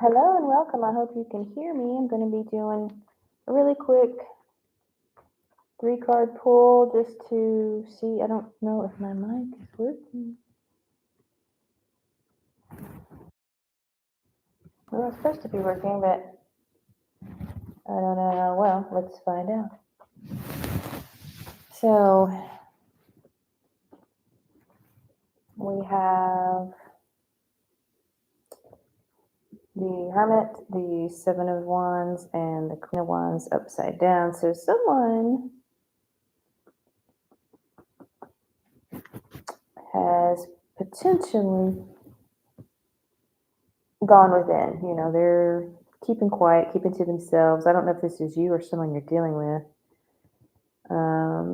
Hello and welcome. I hope you can hear me. I'm going to be doing a really quick 3-card pull just to see. I don't know if my mic is working. Well, it's supposed to be working, but I don't know. Well, let's find out. So we have the Hermit, the Seven of Wands, and the Queen of Wands upside down. So someone has potentially gone within. They're keeping quiet, keeping to themselves. I don't know if this is you or someone you're dealing with.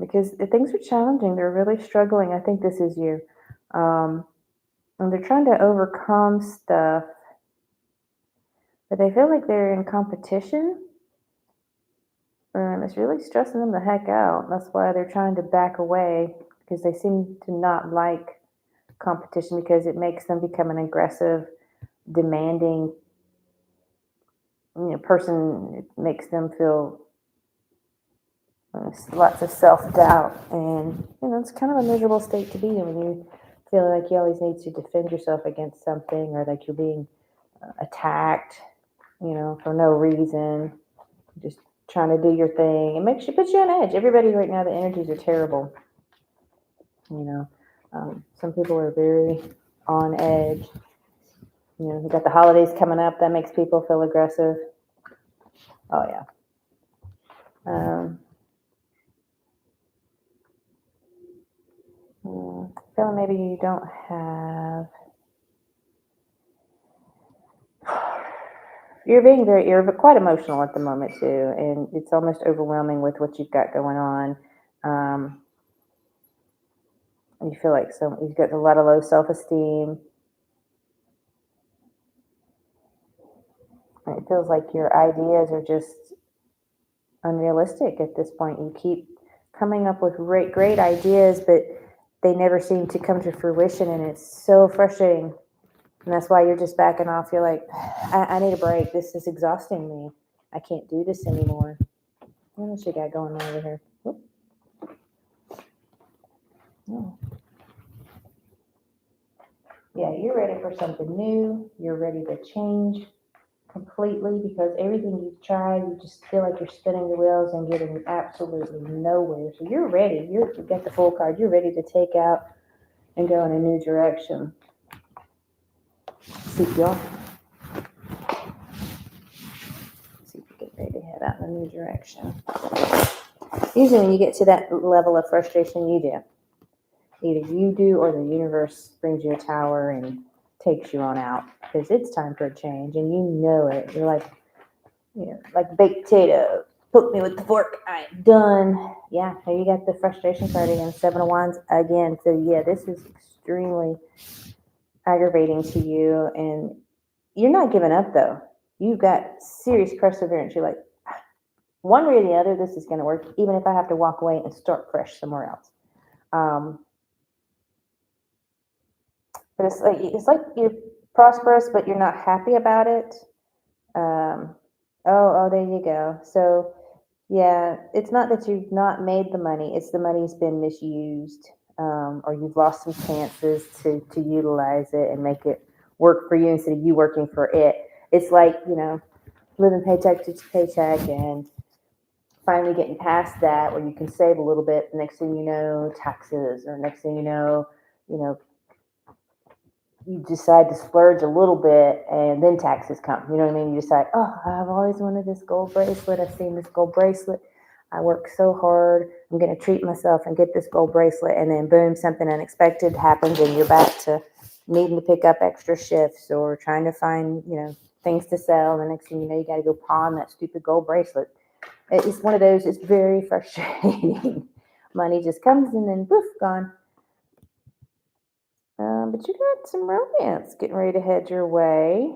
Because things are challenging. They're really struggling. I think this is you. And they're trying to overcome stuff, but they feel like they're in competition. And it's really stressing them the heck out. That's why they're trying to back away, because they seem to not like competition because it makes them become an aggressive, demanding person. It makes them feel lots of self-doubt, and it's kind of a miserable state to be in when you feel like you always need to defend yourself against something, or like you're being attacked for no reason, just trying to do your thing. It puts you on edge. Everybody right now, the energies are terrible. Some people are very on edge. We've got the holidays coming up. That makes people feel aggressive. Oh yeah. Feeling maybe you don't have. You're quite emotional at the moment too, and it's almost overwhelming with what you've got going on. You feel like you've got a lot of low self-esteem. And it feels like your ideas are just unrealistic at this point. You keep coming up with great ideas, but they never seem to come to fruition, and it's so frustrating. And that's why you're just backing off. You're like, I need a break. This is exhausting me. I can't do this anymore. What else you got going on over here? Oh. Yeah, you're ready for something new. You're ready to change completely, because everything you've tried, you just feel like you're spinning the wheels and getting absolutely nowhere. So you're ready. You've got the full card. You're ready to take out and go in a new direction. See y'all. See if you get ready to head out in a new direction. Usually when you get to that level of frustration, you do. Either you do, or the universe brings you a tower and takes you on out, because it's time for a change, and you know it. You're like, like baked potato. Poke me with the fork. I'm done. Yeah, here you got the frustration card again. Seven of Wands again. So yeah, this is extremely aggravating to you, and you're not giving up though. You've got serious perseverance. You're like, one way or the other, this is going to work, even if I have to walk away and start fresh somewhere else. But it's like you're prosperous, but you're not happy about it. There you go. So yeah, it's not that you've not made the money; it's the money's been misused, or you've lost some chances to utilize it and make it work for you instead of you working for it. It's like living paycheck to paycheck, and finally getting past that where you can save a little bit. The next thing you know, taxes, or next thing you know, you decide to splurge a little bit, and then taxes come. You know what I mean? You decide, oh, I've always wanted this gold bracelet. I've seen this gold bracelet. I work so hard. I'm going to treat myself and get this gold bracelet. And then boom, something unexpected happens, and you're back to needing to pick up extra shifts, or trying to find, things to sell. And the next thing you know, you got to go pawn that stupid gold bracelet. It's one of those, it's very frustrating. Money just comes and then poof, gone. But you got some romance getting ready to head your way.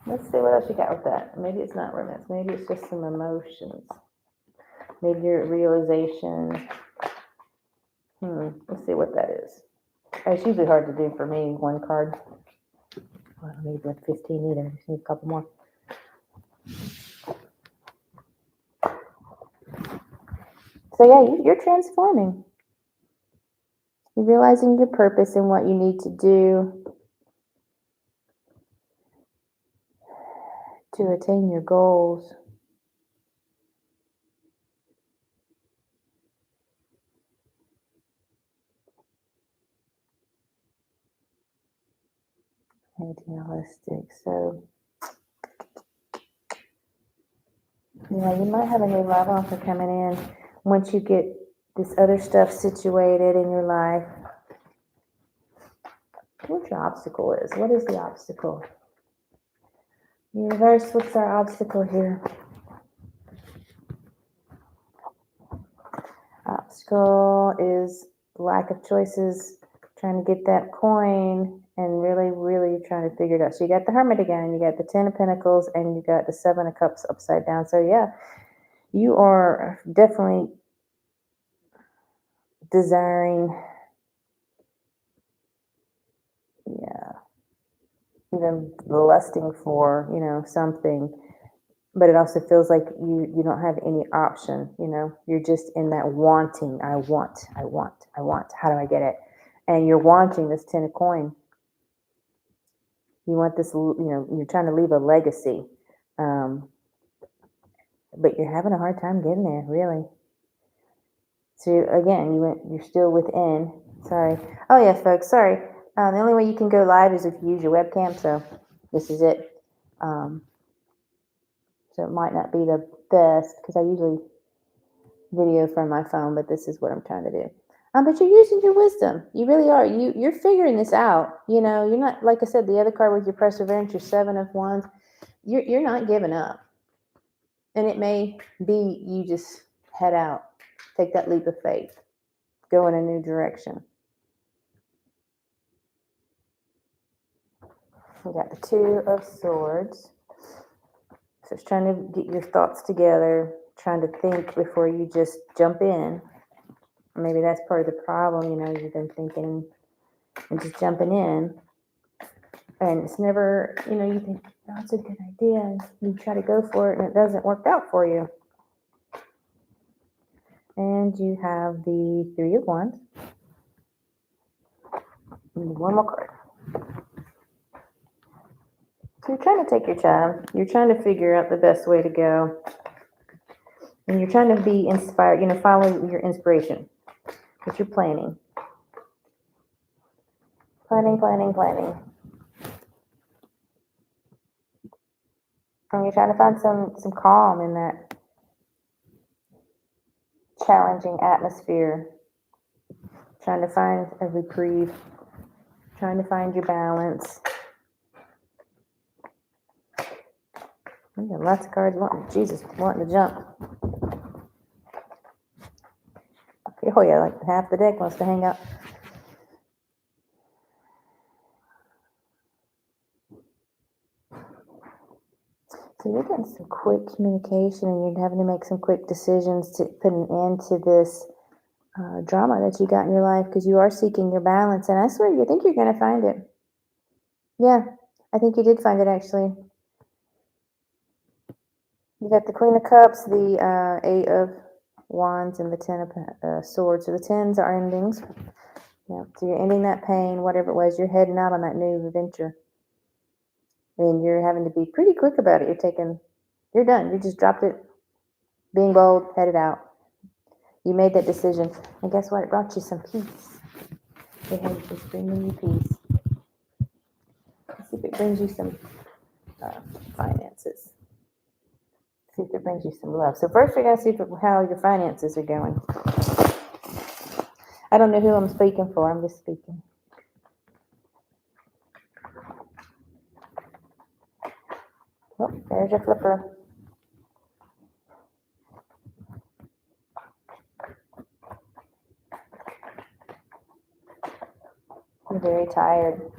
Let's see what else you got with that. Maybe it's not romance. Maybe it's just some emotions. Maybe your realization. Let's see what that is. It's usually hard to do for me, one card. I don't need like 15 either. I just need a couple more. So yeah, you're transforming. You're realizing your purpose and what you need to do to attain your goals. Idealistic. So yeah, you might have a new love offer coming in once you get this other stuff situated in your life. What your obstacle is? What is the obstacle? Universe, what's our obstacle here? Obstacle is lack of choices, trying to get that coin and really, really trying to figure it out. So you got the Hermit again, you got the Ten of Pentacles, and you got the Seven of Cups upside down. So yeah, you are definitely desiring, yeah, even lusting for, something. But it also feels like you don't have any option, you're just in that wanting. I want. How do I get it? And you're wanting this 10 of coin. You want this, you're trying to leave a legacy. But you're having a hard time getting there, really. So again, you're still within. Sorry. Oh yeah, folks. Sorry. The only way you can go live is if you use your webcam. So this is it. So it might not be the best because I usually video from my phone, but this is what I'm trying to do. But you're using your wisdom. You really are. You're figuring this out. You're not, like I said, the other card with your perseverance, your Seven of Wands. You're not giving up. And it may be you just head out, take that leap of faith, go in a new direction. We got the Two of Swords. So it's trying to get your thoughts together, trying to think before you just jump in. Maybe that's part of the problem, you've been thinking and just jumping in. And it's never, you think, that's a good idea. And you try to go for it and it doesn't work out for you. And you have the Three of Wands. And one more card. So you're trying to take your time. You're trying to figure out the best way to go. And you're trying to be inspired, follow your inspiration. But you're planning. Planning. And you're trying to find some calm in that challenging atmosphere. Trying to find a reprieve. Trying to find your balance. We got lots of cards wanting to jump. Oh yeah, like half the deck wants to hang out. So you're getting some quick communication and you're having to make some quick decisions to put an end to this drama that you got in your life because you are seeking your balance. And I swear, you think you're going to find it. Yeah, I think you did find it actually. You got the Queen of Cups, the Eight of Wands, and the Ten of Swords. So the tens are endings. Yeah, so you're ending that pain, whatever it was. You're heading out on that new adventure. And you're having to be pretty quick about it. You're done. You just dropped it. Being bold, headed out. You made that decision. And guess what? It brought you some peace. It's bringing you peace. Let's see if it brings you some finances. See if it brings you some love. So first we're going to see how your finances are going. I don't know who I'm speaking for. I'm just speaking. Oh, there's your flipper. I'm very tired.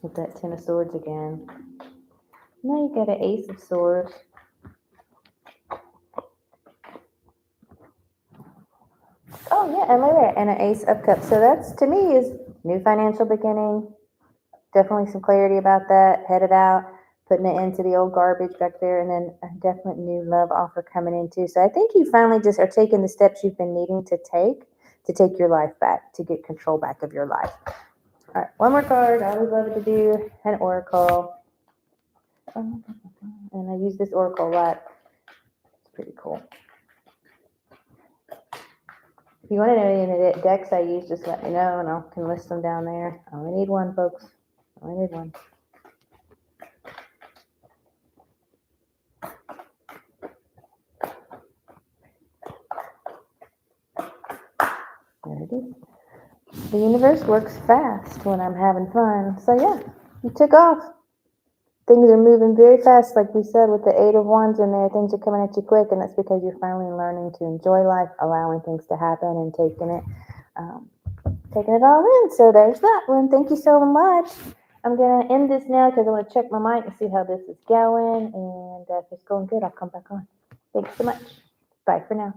With that Ten of Swords again. Now you got an Ace of Swords. Oh, yeah, and look at that, and an Ace of Cups. So that's, to me, is new financial beginning. Definitely some clarity about that. Headed out, putting it into the old garbage back there, and then a definite new love offer coming in too. So I think you finally just are taking the steps you've been needing to take your life back, to get control back of your life. All right, one more card. I always love to do an oracle. And I use this oracle a lot. It's pretty cool. If you want to know any of the decks I use, just let me know and I can list them down there. I only need one, folks. I only need one. There it is. The universe works fast when I'm having fun. So yeah, you took off. Things are moving very fast, like we said, with the Eight of Wands in there. Things are coming at you quick, and that's because you're finally learning to enjoy life, allowing things to happen, and taking it all in. So there's that one. Thank you so much. I'm gonna end this now because I want to check my mic and see how this is going. And if it's going good, I'll come back on. Thanks so much. Bye for now.